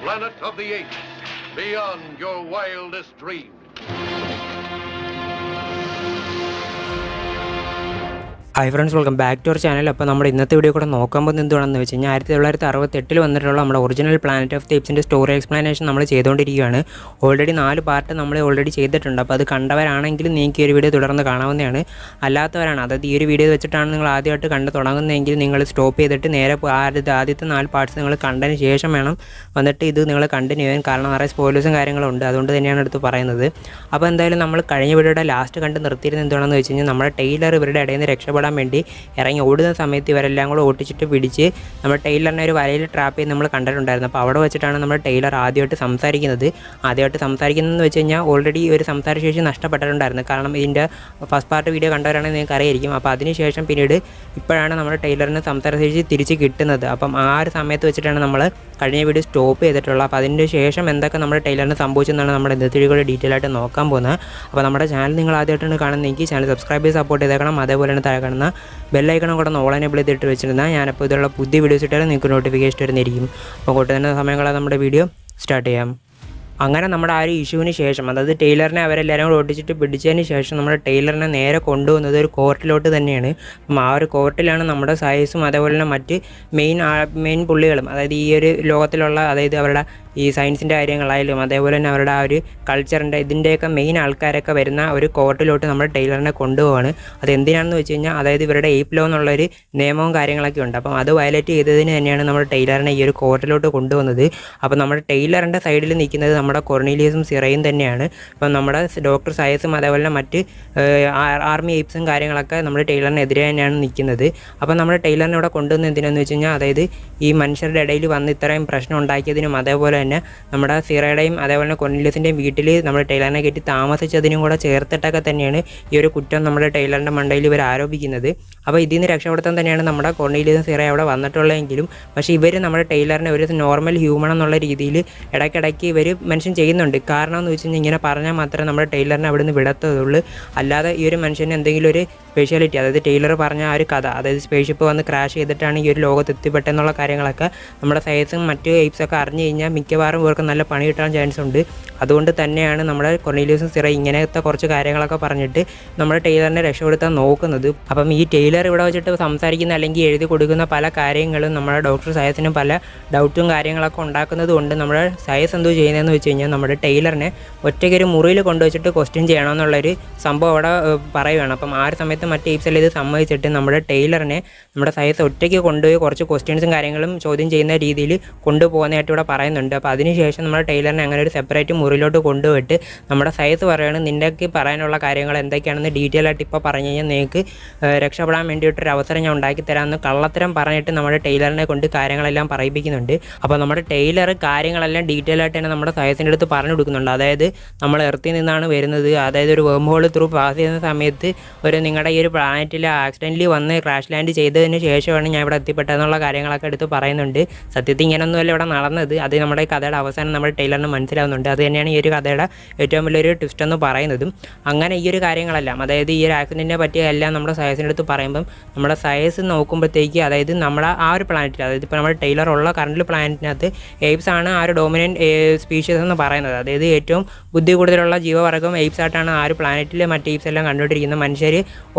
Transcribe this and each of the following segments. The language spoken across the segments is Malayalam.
planet of the apes, beyond your wildest dreams. Hi friends, welcome back to our channel. അപ്പോൾ നമ്മുടെ ഇന്നത്തെ വീഡിയോ കൂടെ നോക്കാൻ പോകുന്നത് എന്തുവാണെന്ന് വെച്ച് കഴിഞ്ഞാൽ 1968 വന്നിട്ടുള്ള നമ്മുടെ ഒറിജിനൽ പ്ലാനറ്റ് ഓഫ് ദി ഏപ്സിൻ്റെ സ്റ്റോറി എക്സ്പ്ലനേഷൻ നമ്മൾ ചെയ്തുകൊണ്ടിരിക്കുകയാണ്. ഓൾറെഡി 4 പാർട്ട് നമ്മൾ ഓൾറെഡി ചെയ്തിട്ടുണ്ട്. അപ്പോൾ അത് കണ്ടവരാണെങ്കിൽ നിങ്ങൾക്ക് ഈ ഒരു വീഡിയോ തുടർന്ന് കാണാവുന്നതാണ്. അല്ലാത്തവരാണ്, അതായത് ഈ ഒരു വീഡിയോ വെച്ചിട്ടാണ് നിങ്ങൾ ആദ്യമായിട്ട് കണ്ട് തുടങ്ങുന്നതെങ്കിൽ നിങ്ങൾ സ്റ്റോപ്പ് ചെയ്തിട്ട് നേരെ ആദ്യത്തെ 4 പാർട്സ് നിങ്ങൾ കണ്ടതിന് ശേഷം വേണം വന്നിട്ട് ഇത് നിങ്ങൾ കണ്ടിന്യൂ ചെയ്യാൻ. കാരണം നിറയെ സ്പോയിലേഴ്സും കാര്യങ്ങളും ഉണ്ട്, അതുകൊണ്ട് തന്നെയാണ് എടുത്ത് പറയുന്നത്. അപ്പോൾ എന്തായാലും നമ്മൾ കഴിഞ്ഞ വീഡിയോയുടെ ലാസ്റ്റ് കണ്ട് നിർത്തിയിരുന്നത് എന്താണെന്ന് വെച്ച് കഴിഞ്ഞാൽ നമ്മുടെ ടൈലർ ഇവരുടെ ഇടയിൽ നിന്ന് രക്ഷപ്പെടാൻ വേണ്ടി ഇറങ്ങി ഓടുന്ന സമയത്ത് ഇവരെല്ലാം കൂടെ ഓട്ടിച്ചിട്ട് പിടിച്ച് നമ്മുടെ ടൈലറിനെ ഒരു വലയിൽ ട്രാപ്പ് ചെയ്ത് നമ്മൾ കണ്ടിട്ടുണ്ടായിരുന്നു. അപ്പോൾ അവിടെ വെച്ചിട്ടാണ് നമ്മുടെ ടൈലർ ആദ്യമായിട്ട് സംസാരിക്കുന്നതെന്ന് വെച്ച് കഴിഞ്ഞാൽ ഓൾറെഡി ഒരു സംസാരശേഷി നഷ്ടപ്പെട്ടിട്ടുണ്ടായിരുന്നു. കാരണം ഇതിൻ്റെ ഫസ്റ്റ് പാർട്ട് വീഡിയോ കണ്ടവരാണെങ്കിൽ നിങ്ങൾക്ക് അറിയായിരിക്കും. അപ്പോൾ അതിനുശേഷം പിന്നീട് ഇപ്പോഴാണ് നമ്മുടെ ടൈലറിന് സംസാരശേഷി തിരിച്ച് കിട്ടുന്നത്. അപ്പം ആ ഒരു സമയത്ത് വെച്ചിട്ടാണ് നമ്മൾ കഴിഞ്ഞ വീഡിയോ സ്റ്റോപ്പ് ചെയ്തിട്ടുള്ളത്. അപ്പോൾ അതിൻ്റെ ശേഷം എന്തൊക്കെ നമ്മുടെ ടൈലറിന് സംഭവിച്ചെന്നാണ് നമ്മുടെ ഇന്നത്തെ വീഡിയോ ഡീറ്റെയിൽ ആയിട്ട് നോക്കാൻ പോകുന്നത്. അപ്പോൾ നമ്മുടെ ചാനൽ നിങ്ങൾ ആദ്യമായിട്ടാണ് കാണുന്നതെങ്കിൽ ചാനൽ സബ്സ്ക്രൈബ് ചെയ്ത് സപ്പോർട്ട് ചെയ്തേക്കണം. അതേപോലെ തന്നെ താഴെ കാണുന്ന ബെല്ലൈക്കണം കൂടെ ഓൾ എനേബിൾ ചെയ്തിട്ട് വെച്ചിരുന്നാൽ ഞാനപ്പോൾ ഇതിലുള്ള പുതിയ വീഡിയോസ് ഇട്ടാൽ നിങ്ങൾക്ക് നോട്ടിഫിക്കേഷൻ വരുന്നതായിരിക്കും. അപ്പോൾ കൂട്ട് തന്നെ സമയങ്ങളാണ് നമ്മുടെ വീഡിയോ സ്റ്റാർട്ട് ചെയ്യാം. അങ്ങനെ നമ്മുടെ ആ ഒരു ഇഷ്യൂവിന് ശേഷം, അതായത് ടൈലറിനെ അവരെല്ലാവരും കൂടെ ഓടിച്ചിട്ട് പിടിച്ചതിന് ശേഷം നമ്മുടെ ടൈലറിനെ നേരെ കൊണ്ടുവന്നത് ഒരു കോർട്ടിലോട്ട് തന്നെയാണ്. അപ്പം ആ ഒരു കോർട്ടിലാണ് നമ്മുടെ സയൻസും അതേപോലെ തന്നെ മറ്റ് മെയിൻ പുള്ളികളും, അതായത് ഈ ഒരു ലോകത്തിലുള്ള, അതായത് അവരുടെ ഈ സയൻസിൻ്റെ കാര്യങ്ങളായാലും അതേപോലെ തന്നെ അവരുടെ ആ ഒരു കൾച്ചറിൻ്റെ ഇതിൻ്റെയൊക്കെ മെയിൻ ആൾക്കാരൊക്കെ വരുന്ന ഒരു കോർട്ടിലോട്ട് നമ്മുടെ ടൈലറിനെ കൊണ്ടുപോവാണ്. അത് എന്തിനാണെന്ന് വെച്ച് കഴിഞ്ഞാൽ, അതായത് ഇവരുടെ ഏപ്പ് ലോ എന്നുള്ളൊരു നിയമവും കാര്യങ്ങളൊക്കെ ഉണ്ട്. അപ്പം അത് വയലേറ്റ് ചെയ്തതിന് തന്നെയാണ് നമ്മുടെ ടൈലറിനെ ഈ ഒരു കോർട്ടിലോട്ട് കൊണ്ടുവന്നത്. അപ്പോൾ നമ്മുടെ ടൈലറിൻ്റെ സൈഡിൽ നിൽക്കുന്നത് നമ്മുടെ കൊർണീലിയസും സിറയും തന്നെയാണ്. അപ്പം നമ്മുടെ ഡോക്ടർ സയൻസും അതേപോലെ തന്നെ മറ്റ് ആർമി ഏപ്സും കാര്യങ്ങളൊക്കെ നമ്മുടെ ടൈലറിനെതിരെ തന്നെയാണ് നിൽക്കുന്നത്. അപ്പം നമ്മുടെ ടൈലറിനെ ഇവിടെ കൊണ്ടുവന്നത് എന്തിനാണെന്ന് വെച്ച് കഴിഞ്ഞാൽ, അതായത് ഈ മനുഷ്യരുടെ ഇടയിൽ വന്ന് ഇത്രയും പ്രശ്നം ഉണ്ടാക്കിയതിനും അതേപോലെ തന്നെ നമ്മുടെ സിറയുടെയും അതേപോലെ തന്നെ കൊർണീലിയസിൻ്റെയും വീട്ടിൽ നമ്മുടെ ടൈലറിനെ കയറ്റി താമസിച്ചതിനും കൂടെ ചേർത്തിട്ടൊക്കെ തന്നെയാണ് ഈ ഒരു കുറ്റം നമ്മുടെ ടൈലറിൻ്റെ മണ്ടയിൽ ഇവർ ആരോപിക്കുന്നത്. അപ്പോൾ ഇതിൽ നിന്ന് രക്ഷപ്പെടുത്താൻ തന്നെയാണ് നമ്മുടെ കൊർണീലിയസും സിറ അവിടെ വന്നിട്ടുള്ളതെങ്കിലും, പക്ഷേ ഇവർ നമ്മുടെ ടൈലറിനെ ഒരു നോർമൽ ഹ്യൂമൺ എന്നുള്ള രീതിയിൽ ഇടയ്ക്കിടയ്ക്ക് ഇവർ മെൻഷൻ ചെയ്യുന്നുണ്ട്. കാരണം എന്ന് വെച്ച് കഴിഞ്ഞാൽ ഇങ്ങനെ പറഞ്ഞാൽ മാത്രമേ നമ്മുടെ ടൈലറിനെ അവിടെ നിന്ന് വിടത്തുള്ളൂ. അല്ലാതെ ഈ ഒരു മനുഷ്യന് എന്തെങ്കിലും ഒരു സ്പെഷ്യാലിറ്റി, അതായത് ടൈലർ പറഞ്ഞ ആ ഒരു കഥ, അതായത് സ്പേസ്ഷിപ്പ് വന്ന് ക്രാഷ് ചെയ്തിട്ടാണ് ഈ ഒരു ലോകത്ത് എത്തിപ്പെട്ടെന്നുള്ള കാര്യങ്ങളൊക്കെ നമ്മുടെ സയൻസും മറ്റ് ഏപ്സൊക്കെ അറിഞ്ഞു കഴിഞ്ഞാൽ മിക്കവാറും ഇവർക്ക് നല്ല പണി കിട്ടാൻ ചാൻസ് ഉണ്ട്. അതുകൊണ്ട് തന്നെയാണ് നമ്മുടെ കൊർണീലിയസും സിറ ഇങ്ങനത്തെ കുറച്ച് കാര്യങ്ങളൊക്കെ പറഞ്ഞിട്ട് നമ്മുടെ ടൈലറിനെ രക്ഷപ്പെടുത്താൻ നോക്കുന്നത്. അപ്പം ഈ ടൈലർ ഇവിടെ വെച്ചിട്ട് സംസാരിക്കുന്ന അല്ലെങ്കിൽ എഴുതി കൊടുക്കുന്ന പല കാര്യങ്ങളും നമ്മുടെ ഡോക്ടർ സയൻസിനും പല ഡൗട്ടും കാര്യങ്ങളൊക്കെ ഉണ്ടാക്കുന്നത് കൊണ്ട് നമ്മുടെ സയൻസ് എന്തോ ചെയ്യുന്നതെന്ന് വെച്ച് കഴിഞ്ഞാൽ നമ്മുടെ ടൈലറിനെ ഒറ്റയ്ക്കൊരു മുറിയിൽ കൊണ്ടുവച്ചിട്ട് ക്വസ്റ്റ്യൻ ചെയ്യണമെന്നുള്ളൊരു സംഭവം അവിടെ പറയുകയാണ്. അപ്പം ആ ഒരു സമയത്ത് മറ്റ് ഏപ്സെല്ലാം ഇത് സമ്മതിച്ചിട്ട് നമ്മുടെ ടൈലറിനെ നമ്മുടെ സയൻസ് ഒറ്റയ്ക്ക് കൊണ്ടുപോയി കുറച്ച് ക്വസ്റ്റ്യൻസും കാര്യങ്ങളും ചോദ്യം ചെയ്യുന്ന രീതിയിൽ കൊണ്ടുപോകുന്നതായിട്ട് ഇവിടെ പറയുന്നുണ്ട്. അപ്പോൾ അതിനുശേഷം നമ്മുടെ ടൈലറിനെ അങ്ങനെ ഒരു സെപ്പറേറ്റ് മുറിയിലോട്ട് കൊണ്ടുപോയിട്ട് നമ്മുടെ സയൻസ് പറയുകയാണ്, നിൻ്റെക്ക് പറയാനുള്ള കാര്യങ്ങൾ എന്തൊക്കെയാണെന്ന് ഡീറ്റെയിൽ ആയിട്ട് ഇപ്പോൾ പറഞ്ഞു കഴിഞ്ഞാൽ നിങ്ങൾക്ക് രക്ഷപ്പെടാൻ വേണ്ടിയിട്ടൊരു അവസരം ഞാൻ ഉണ്ടാക്കി തരാമെന്ന് കള്ളത്തരം പറഞ്ഞിട്ട് നമ്മുടെ ടൈലറിനെ കൊണ്ട് കാര്യങ്ങളെല്ലാം പറയിപ്പിക്കുന്നുണ്ട്. അപ്പോൾ നമ്മുടെ ടൈലർ കാര്യങ്ങളെല്ലാം ഡീറ്റെയിൽ ആയിട്ട് തന്നെ നമ്മുടെ സയൻസിൻ്റെ അടുത്ത് പറഞ്ഞു കൊടുക്കുന്നുണ്ട്. അതായത് നമ്മൾ എർത്തിൽ നിന്നാണ് വരുന്നത്, അതായത് ഒരു വേം ഹോൾ ത്രൂ പാസ് ചെയ്യുന്ന സമയത്ത് നിങ്ങളുടെ ഈ ഒരു പ്ലാനറ്റിൽ ആക്സിഡൻ്റലി വന്ന് ക്രാഷ് ലാൻഡ് ചെയ്തതിന് ശേഷമാണ് ഞാൻ ഇവിടെ എത്തിപ്പെട്ടതെന്നുള്ള കാര്യങ്ങളൊക്കെ എടുത്ത് പറയുന്നുണ്ട്. സത്യത്തിൽ ഇങ്ങനെയൊന്നുമല്ല ഇവിടെ നടന്നത്. അത് നമ്മുടെ കഥയുടെ അവസാനം നമ്മുടെ ടൈലറിന് മനസ്സിലാവുന്നുണ്ട്. അത് തന്നെയാണ് ഈ ഒരു കഥയുടെ ഏറ്റവും വലിയൊരു ട്വിസ്റ്റ് എന്ന് പറയുന്നതും. അങ്ങനെ ഈ ഒരു കാര്യങ്ങളെല്ലാം, അതായത് ഈ ഒരു ആക്സിഡൻറ്റിനെ പറ്റിയ എല്ലാം നമ്മുടെ സയൻസിൻ്റെ അടുത്ത് പറയുമ്പം നമ്മുടെ സയൻസ് നോക്കുമ്പോഴത്തേക്ക്, അതായത് നമ്മുടെ ആ ഒരു പ്ലാനറ്റിൽ, അതായത് ഇപ്പോൾ നമ്മുടെ ടൈലർ ഉള്ള കറണ്ട് പ്ലാനറ്റിനകത്ത് എയ്പ്സ് ആണ് ആ ഒരു ഡോമിനൻറ്റ് സ്പീഷീസ് എന്ന് പറയുന്നത്. അതായത് ഏറ്റവും ബുദ്ധി കൂടുതലുള്ള ജീവവർഗ്ഗം എയ്പ്സ് ആയിട്ടാണ് ആ ഒരു പ്ലാനറ്റിൽ മറ്റ് എയ്പ്സ് എല്ലാം കണ്ടുകൊണ്ടിരിക്കുന്നത്. മനുഷ്യർ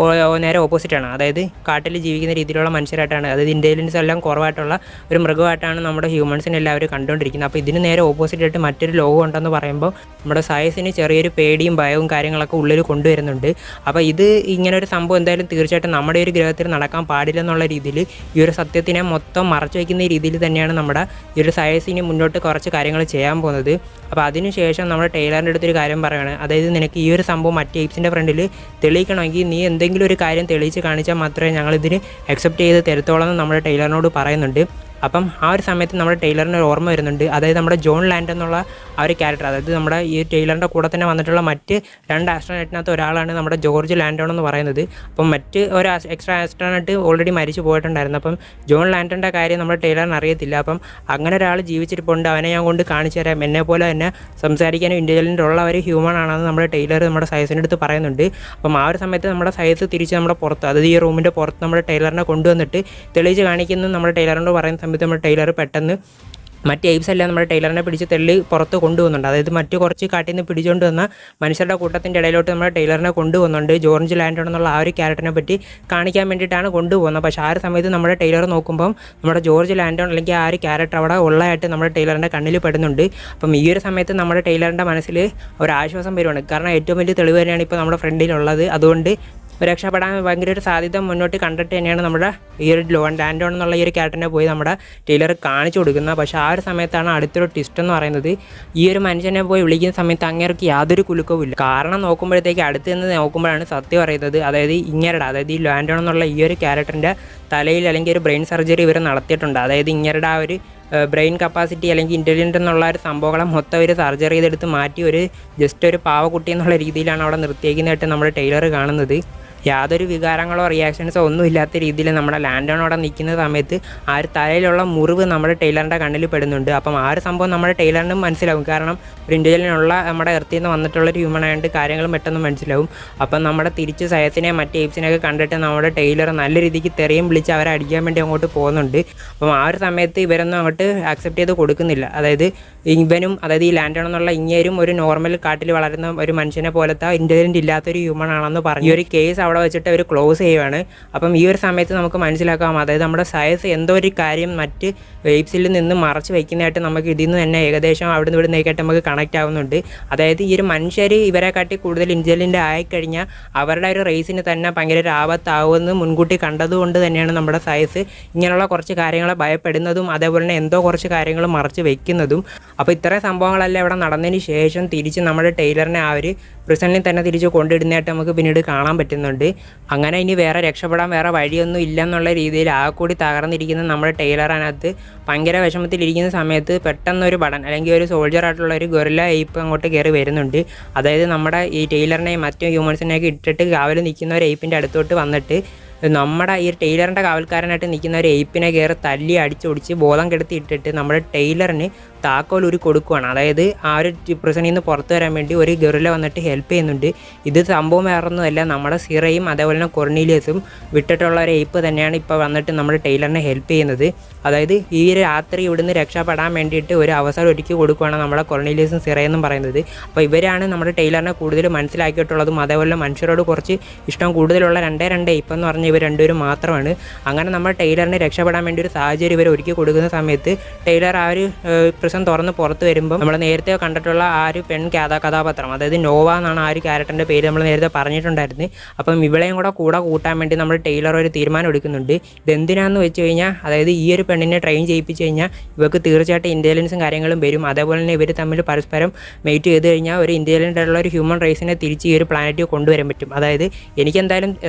നേരെ ഓപ്പോസിറ്റാണ്, അതായത് കാട്ടിൽ ജീവിക്കുന്ന രീതിയിലുള്ള മനുഷ്യരായിട്ടാണ്, അതായത് ഇൻ്റലിജൻസ് എല്ലാം കുറവായിട്ടുള്ള ഒരു മൃഗമായിട്ടാണ് നമ്മുടെ ഹ്യൂമൻസിനെ എല്ലാവരും കണ്ടുകൊണ്ടിരിക്കുന്നത്. അപ്പോൾ ഇതിന് നേരെ ഓപ്പോസിറ്റായിട്ട് മറ്റൊരു ലോകം ഉണ്ടെന്ന് പറയുമ്പോൾ നമ്മുടെ സയൻസിന് ചെറിയൊരു പേടിയും ഭയവും കാര്യങ്ങളൊക്കെ ഉള്ളിൽ കൊണ്ടുവരുന്നുണ്ട്. അപ്പോൾ ഇത് ഇങ്ങനെ ഒരു സംഭവം എന്തായാലും തീർച്ചയായിട്ടും നമ്മുടെ ഒരു ഗ്രഹത്തിൽ നടക്കാൻ പാടില്ലെന്നുള്ള രീതിയിൽ ഈ ഒരു സത്യത്തിനെ മൊത്തം മറച്ചു വയ്ക്കുന്ന രീതിയിൽ തന്നെയാണ് നമ്മുടെ ഈ ഒരു സയൻസിന് മുന്നോട്ട് കുറച്ച് കാര്യങ്ങൾ ചെയ്യാൻ പോകുന്നത്. അപ്പോൾ അതിനുശേഷം നമ്മുടെ ടൈലറിൻ്റെ അടുത്തൊരു കാര്യം പറയുകയാണ്, അതായത് നിനക്ക് ഈ ഒരു സംഭവം മറ്റ് ഏപ്സിൻ്റെ ഫ്രണ്ടിൽ തെളിയിക്കണമെങ്കിൽ നീ എന്തെങ്കിലും ഒരു കാര്യം തെളിയിച്ച് കാണിച്ചാൽ മാത്രമേ ഞങ്ങളിതിന് അക്സെപ്റ്റ് ചെയ്ത് തരത്തോളം എന്ന് നമ്മുടെ ടൈലറിനോട് പറയുന്നുണ്ട്. അപ്പം ആ ഒരു സമയത്ത് നമ്മുടെ ടൈലറിന് ഒരു ഓർമ്മ വരുന്നുണ്ട്, അതായത് നമ്മുടെ ജോൺ ലാൻഡ് എന്നുള്ള ആ ഒരു ക്യാരക്ടർ, അതായത് നമ്മുടെ ഈ ടൈലറിൻ്റെ കൂടെ തന്നെ വന്നിട്ടുള്ള മറ്റ് 2 ആസ്ട്രോനറ്റിനകത്ത് ഒരാളാണ് നമ്മുടെ ജോർജ് ലാൻഡോൺ എന്ന് പറയുന്നത്. അപ്പം മറ്റ് ഒരു എക്സ്ട്രാ ആസ്ട്രോനറ്റ് ഓൾറെഡി മരിച്ചു പോയിട്ടുണ്ടായിരുന്നു. അപ്പം ജോൺ ലാൻഡോൻ്റെ കാര്യം നമ്മുടെ ടൈലറിന് അറിയത്തില്ല. അപ്പം അങ്ങനെ ഒരാൾ ജീവിച്ചിരിപ്പുണ്ട്, അവനെ ഞാൻ കൊണ്ട് കാണിച്ചു തരാം, എന്നെപ്പോലെ തന്നെ സംസാരിക്കാനും ഇൻ്റലിജൻ്റ് ഉള്ള ഒരു ഹ്യൂമൺ ആണെന്ന് നമ്മുടെ ടൈലർ നമ്മുടെ സയൻസിൻ്റെ അടുത്ത് പറയുന്നുണ്ട്. അപ്പം ആ ഒരു സമയത്ത് നമ്മുടെ സയൻസ് തിരിച്ച് നമ്മുടെ പുറത്ത്, അതായത് ഈ റൂമിൻ്റെ പുറത്ത് നമ്മുടെ ടൈലറിനെ കൊണ്ടുവന്നിട്ട് തെളിയിച്ച് കാണിക്കുന്നു നമ്മുടെ ടൈലറിനോട് പറയുന്ന സമയത്ത് നമ്മുടെ ടൈലർ പെട്ടെന്ന് മറ്റ് എയ്പ്സ് എല്ലാം നമ്മുടെ ടൈലറിനെ പിടിച്ച് തള്ളി പുറത്ത് കൊണ്ടുപോകുന്നുണ്ട്. അതായത് മറ്റു കുറച്ച് കാട്ടിൽ നിന്ന് പിടിച്ചുകൊണ്ട് വന്ന മനുഷ്യരുടെ കൂട്ടത്തിൻ്റെ ഇടയിലോട്ട് നമ്മുടെ ടൈലറിനെ കൊണ്ടുപോകുന്നുണ്ട്. ജോർജ് ലാൻഡോൺ എന്നുള്ള ആ ഒരു ക്യാരക്ടറിനെ പറ്റി കാണിക്കാൻ വേണ്ടിയിട്ടാണ് കൊണ്ടുപോകുന്നത്. പക്ഷേ ആ ഒരു സമയത്ത് നമ്മുടെ ടൈലർ നോക്കുമ്പം നമ്മുടെ ജോർജ് ലാൻഡോൺ അല്ലെങ്കിൽ ആ ഒരു ക്യാരക്ടർ അവിടെ ഉള്ളതായിട്ട് നമ്മുടെ ടൈലറിൻ്റെ കണ്ണിൽ പെടുന്നുണ്ട്. അപ്പം ഈ ഒരു സമയത്ത് നമ്മുടെ ടൈലറിൻ്റെ മനസ്സിൽ ഒരു ആശ്വാസം വരുവാണ്. കാരണം ഏറ്റവും വലിയ തെളിവ് തന്നെയാണ് ഇപ്പോൾ നമ്മുടെ ഫ്രണ്ടിലുള്ളത്. അതുകൊണ്ട് രക്ഷപ്പെടാൻ ഭയങ്കര ഒരു സാധ്യത മുന്നോട്ട് കണ്ടിട്ട് തന്നെയാണ് നമ്മുടെ ഈ ഒരു ലാൻഡോൺ എന്നുള്ള ഈ ഒരു ക്യാരക്ടറിനെ പോയി നമ്മുടെ ടൈലർ കാണിച്ചു കൊടുക്കുന്നത്. പക്ഷേ ആ ഒരു സമയത്താണ് അടുത്തൊരു ട്വിസ്റ്റ് എന്ന് പറയുന്നത്. ഈ ഒരു മനുഷ്യനെ പോയി വിളിക്കുന്ന സമയത്ത് അങ്ങേർക്ക് യാതൊരു കുലുക്കവും ഇല്ല. കാരണം നോക്കുമ്പോഴത്തേക്ക് അടുത്ത് നിന്ന് നോക്കുമ്പോഴാണ് സത്യം പറയുന്നത്. അതായത് അതായത് ഈ ലാൻഡോൺ എന്നുള്ള ഈ ഒരു ക്യാരക്ടറിൻ്റെ തലയിൽ അല്ലെങ്കിൽ ഒരു ബ്രെയിൻ സർജറി ഇവർ നടത്തിയിട്ടുണ്ട്. അതായത് ഇങ്ങരുടെ ആ ഒരു ബ്രെയിൻ കപ്പാസിറ്റി അല്ലെങ്കിൽ ഇൻ്റലിജൻ്റ് എന്നുള്ള ഒരു സംഭവങ്ങളെ മൊത്തം ഒരു സർജറി ചെയ്തെടുത്ത് മാറ്റി ജസ്റ്റ് ഒരു പാവക്കുട്ടി എന്നുള്ള രീതിയിലാണ് അവിടെ നിർത്തിയേക്കുന്നതായിട്ട് നമ്മുടെ ടൈലർ കാണുന്നത്. യാതൊരു വികാരങ്ങളോ റിയാക്ഷൻസോ ഒന്നും ഇല്ലാത്ത രീതിയിൽ നമ്മുടെ ലാൻഡോൺ അവിടെ നിൽക്കുന്ന സമയത്ത് ആ ഒരു തലയിലുള്ള മുറിവ് നമ്മുടെ ടൈലറിൻ്റെ കണ്ണിൽ പെടുന്നുണ്ട്. അപ്പം ആ ഒരു സംഭവം നമ്മുടെ ടൈലറിനും മനസ്സിലാവും. കാരണം ഒരു ഇൻ്റലിജൻ്റ് നമ്മുടെ എർത്തിൽ നിന്ന് വന്നിട്ടുള്ളൊരു ഹ്യൂമൺ ആയതുകൊണ്ട് കാര്യങ്ങൾ പെട്ടെന്ന് മനസ്സിലാവും. അപ്പം നമ്മുടെ തിരിച്ച് സയസിനെ മറ്റ് എയ്പ്സിനെയൊക്കെ കണ്ടിട്ട് നമ്മുടെ ടൈലർ നല്ല രീതിക്ക് തെറിയും വിളിച്ച് അവരെ അടിക്കാൻ വേണ്ടി അങ്ങോട്ട് പോകുന്നുണ്ട്. അപ്പം ആ ഒരു സമയത്ത് ഇവരൊന്നും അങ്ങോട്ട് ആക്സെപ്റ്റ് ചെയ്ത് കൊടുക്കുന്നില്ല. അതായത് ഇവനും അതായത് ഈ ലാൻഡോൺ എന്നുള്ള ഇങ്ങേരും ഒരു നോർമൽ കാട്ടിൽ വളരുന്ന ഒരു മനുഷ്യനെ പോലത്തെ ഇൻ്റലിജൻ്റ് ഇല്ലാത്തൊരു ഹ്യൂമൺ ആണെന്ന് പറഞ്ഞ് ഈ ഒരു കേസ് അവിടെ വെച്ചിട്ട് അവർ ക്ലോസ് ചെയ്യുവാണ്. അപ്പം ഈ ഒരു സമയത്ത് നമുക്ക് മനസ്സിലാക്കാം അതായത് നമ്മുടെ സയൻസ് എന്തോ ഒരു കാര്യം മറ്റ് എയ്പ്സിൽ നിന്ന് മറച്ച് വയ്ക്കുന്നതായിട്ട് നമുക്ക് ഇതിൽ നിന്ന് തന്നെ ഏകദേശം അവിടെ നിന്ന് ഇവിടെ നിന്നേക്കായിട്ട് നമുക്ക് കണക്റ്റ് ആവുന്നുണ്ട്. അതായത് ഈ ഒരു മനുഷ്യർ ഇവരെക്കാട്ടി കൂടുതൽ ഇൻ്റലിജൻ്റ് ആയിക്കഴിഞ്ഞാൽ അവരുടെ ഒരു റേസിന് തന്നെ ഭയങ്കര ഒരു ആപത്താവുമെന്ന് മുൻകൂട്ടി കണ്ടതുകൊണ്ട് തന്നെയാണ് നമ്മുടെ സയൻസ് ഇങ്ങനെയുള്ള കുറച്ച് കാര്യങ്ങളെ ഭയപ്പെടുന്നതും അതേപോലെ തന്നെ എന്തോ കുറച്ച് കാര്യങ്ങൾ മറച്ച് വയ്ക്കുന്നതും. അപ്പോൾ ഇത്രയും സംഭവങ്ങളെല്ലാം ഇവിടെ നടന്നതിന് ശേഷം തിരിച്ച് നമ്മുടെ ടൈലറിനെ ആ ഒരു പ്രിസണിൽ തന്നെ തിരിച്ച് കൊണ്ടിടുന്നതായിട്ട് നമുക്ക് പിന്നീട് കാണാൻ പറ്റുന്നുണ്ട്. അങ്ങനെ ഇനി വേറെ രക്ഷപ്പെടാൻ വേറെ വഴിയൊന്നും ഇല്ല എന്നുള്ള രീതിയിൽ ആ കൂടി തകർന്നിരിക്കുന്ന നമ്മുടെ ടൈലറിനകത്ത് ഭയങ്കര വിഷമത്തിലിരിക്കുന്ന സമയത്ത് പെട്ടെന്നൊരു ബടൻ അല്ലെങ്കിൽ ഒരു സോൾജർ ആയിട്ടുള്ള ഒരു ഗൊറില്ല എയ്പ്പ് അങ്ങോട്ട് കയറി വരുന്നുണ്ട്. അതായത് നമ്മുടെ ഈ ടൈലറിനെയും മറ്റു ഹ്യൂമൻസിനെയൊക്കെ ഇട്ടിട്ട് കാവൽ നിൽക്കുന്ന ഒരു എയ്പ്പിൻ്റെ അടുത്തോട്ട് വന്നിട്ട് നമ്മുടെ ഈ ടൈലറിൻ്റെ കാവൽക്കാരനായിട്ട് നിൽക്കുന്ന ഒരു എയ്പ്പിനെ കയറി തല്ലി അടിച്ചൊടിച്ച് ബോധം കെടുത്തി ഇട്ടിട്ട് നമ്മുടെ ടൈലറിന് താക്കോൽ കൊടുക്കുകയാണ്. അതായത് ആ ഒരു പ്രിസണിൽ നിന്ന് പുറത്തു വരാൻ വേണ്ടി ഒരു ഗൊറില്ല വന്നിട്ട് ഹെൽപ്പ് ചെയ്യുന്നുണ്ട്. ഇത് സംഭവം വേറൊന്നുമല്ല, നമ്മുടെ സിറയും അതേപോലെ തന്നെ കൊർണീലിയസും വിട്ടിട്ടുള്ള ഒരു എയ്പ്പ് തന്നെയാണ് ഇപ്പോൾ വന്നിട്ട് നമ്മുടെ ടൈലറിനെ ഹെൽപ്പ് ചെയ്യുന്നത്. അതായത് ഈ രാത്രി ഇവിടുന്ന് രക്ഷപ്പെടാൻ വേണ്ടിയിട്ട് ഒരു അവസരം ഒരുക്കി കൊടുക്കുകയാണ് നമ്മുടെ കൊർണീലിയസും സിറയെന്നും പറയുന്നത്. അപ്പോൾ ഇവരാണ് നമ്മുടെ ടൈലറിനെ കൂടുതൽ മനസ്സിലാക്കിയിട്ടുള്ളതും അതേപോലെ മനുഷ്യരോട് കുറച്ച് ഇഷ്ടം കൂടുതലുള്ള രണ്ട് എയ്പ്പ് എന്ന് പറഞ്ഞ ഇവർ രണ്ടുപേരും മാത്രമാണ്. അങ്ങനെ നമ്മുടെ ടൈലറിന് രക്ഷപ്പെടാൻ വേണ്ടി ഒരു സാഹചര്യം ഇവർ ഒരുക്കി കൊടുക്കുന്ന സമയത്ത് ടൈലർ ആ ഒരു പ്രിസൺ തുറന്ന് പുറത്ത് വരുമ്പോൾ നമ്മൾ നേരത്തെ കണ്ടിട്ടുള്ള ആ ഒരു കഥാപാത്രം അതായത് നോവ എന്നാണ് ആ ഒരു ക്യാരക്ടറിൻ്റെ പേര് നമ്മൾ നേരത്തെ പറഞ്ഞിട്ടുണ്ടായിരുന്നു. അപ്പം ഇവളെയും കൂടെ കൂട്ടാൻ വേണ്ടി നമ്മൾ ടൈലർ ഒരു തീരുമാനം എടുക്കുന്നുണ്ട്. ഇതെന്തിനാന്ന് വെച്ച് കഴിഞ്ഞാൽ അതായത് ഈ ഒരു പെണ്ണിനെ ട്രെയിൻ ചെയ്യിപ്പിച്ച് കഴിഞ്ഞാൽ ഇവർക്ക് തീർച്ചയായിട്ടും ഇൻ്റലിജൻസും കാര്യങ്ങളും വരും. അതേപോലെ തന്നെ ഇവർ തമ്മിൽ പരസ്പരം മെയ്റ്റ് ചെയ്ത് കഴിഞ്ഞാൽ ഒരു ഇൻ്റലിജൻ്റ് ആയിട്ടുള്ള ഒരു ഹ്യൂമൻ റേസിനെ തിരിച്ച് ഈ ഒരു പ്ലാനറ്റിൽ കൊണ്ടുവരാൻ പറ്റും. അതായത്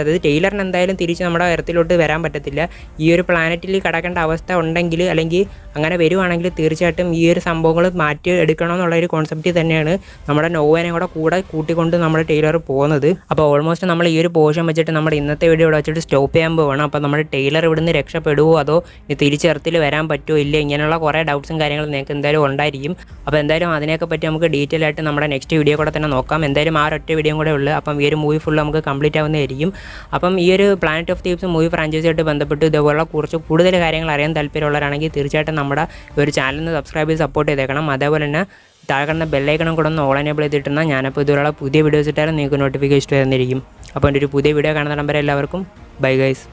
അതായത് ടൈലറിന് എന്തായാലും തിരിച്ച് നമ്മുടെ എർത്തിലോട്ട് വരാൻ പറ്റത്തില്ല. ഈ ഒരു പ്ലാനറ്റിൽ കിടക്കേണ്ട അവസ്ഥ ഉണ്ടെങ്കിൽ അല്ലെങ്കിൽ അങ്ങനെ വരുവാണെങ്കിൽ തീർച്ചയായിട്ടും ഈ ഒരു സംഭവങ്ങൾ മാറ്റി എടുക്കണമെന്നുള്ള ഒരു കോൺസെപ്റ്റ് തന്നെയാണ് നമ്മുടെ നോവേനെ കൂടെ കൂട്ടിക്കൊണ്ട് നമ്മുടെ ടൈലർ പോകുന്നത്. അപ്പോൾ ഓൾമോസ്റ്റ് നമ്മൾ ഈ ഒരു പോർഷൻ വെച്ചിട്ട് നമ്മുടെ ഇന്നത്തെ വീഡിയോ ഇവിടെ വെച്ചിട്ട് സ്റ്റോപ്പ് ചെയ്യാൻ പോവുകയാണ്. അപ്പോൾ നമ്മുടെ ടൈലർ ഇവിടുന്ന് രക്ഷപ്പെടുമോ അതോ തിരിച്ച് എർത്തിൽ വരാൻ പറ്റുമോ ഇല്ല, ഇങ്ങനെയുള്ള കുറേ ഡൗട്ട്സും കാര്യങ്ങളും നിങ്ങൾക്ക് എന്തായാലും ഉണ്ടായിരിക്കും. അപ്പോൾ എന്തായാലും അതിനെയൊക്കെ പറ്റി നമുക്ക് ഡീറ്റെയിൽ ആയിട്ട് നമ്മുടെ നെക്സ്റ്റ് വീഡിയോ കൂടെ തന്നെ നോക്കാം. എന്തായാലും ആ ഒറ്റ വീഡിയോ കൂടെ ഉള്ളൂ. അപ്പം ഈ ഒരു മൂവി ഫുൾ നമുക്ക് കംപ്ലീറ്റ് ആവുന്നതായിരിക്കും. അപ്പം ഈ ഒരു പ്ലാനറ്റ് ഓഫ് തീവ്സ് മൂവി ഫ്രാഞ്ചൈസിയായിട്ട് ബന്ധപ്പെട്ട് ഇതേപോലുള്ള കുറച്ച് കൂടുതൽ കാര്യങ്ങൾ അറിയാൻ താല്പര്യമുള്ളവരാണെങ്കിൽ തീർച്ചയായിട്ടും നമ്മുടെ ഒരു ചാനലിന് സബ്സ്ക്രൈബ് ചെയ്ത് സപ്പോർട്ട് ചെയ്തേക്കണം. അതേപോലെ തന്നെ താഴെ കാണുന്ന ബെല്ലൈക്കണം കൂടെ ഒന്ന് ഓൾ എനേബിൾ ചെയ്തിട്ടുണ്ടെങ്കിൽ ഞാനപ്പോൾ ഇതുപോലുള്ള പുതിയ വീഡിയോസ് ഇട്ടാലും നിങ്ങൾക്ക് നോട്ടിഫിക്കേഷൻ തന്നിരിക്കും. അപ്പോൾ എൻ്റെ ഒരു പുതിയ വീഡിയോ കാണുന്ന നമ്പർ എല്ലാവർക്കും ബൈ ഗൈസ്.